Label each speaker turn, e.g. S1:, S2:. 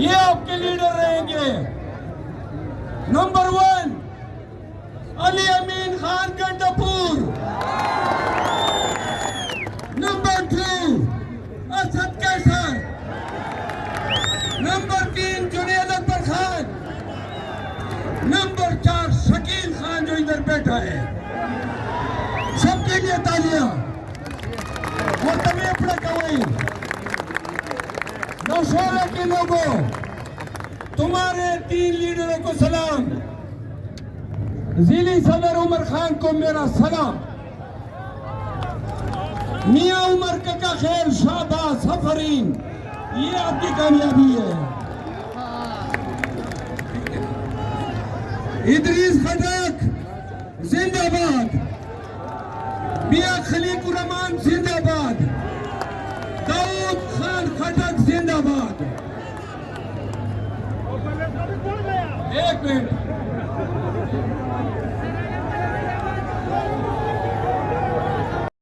S1: ये आपके लीडर रहेंगे। नंबर 1 अली अमीन Khan Gandapur. Number 2 Asad Qaiser. Number 3 Junaid Akbar Khan. Number 4 Shakeel Khan जो इधर बैठा है। सबके लिए तालियां। और तभी अपना कवई नौशहरा के लोगों, तुम्हारे 3 लीडरों को सलाम। जिली सदर उमर खान को मेरा सलाम। मियां उमर का खैर शाहबाज सफरीन, ये आपकी कामयाबी है। इदरीस खटक जिंदाबाद। मियां खलीकुर रहमान जिंदाबाद। दाऊद खान खटक जिंदाबाद। एक मिनट।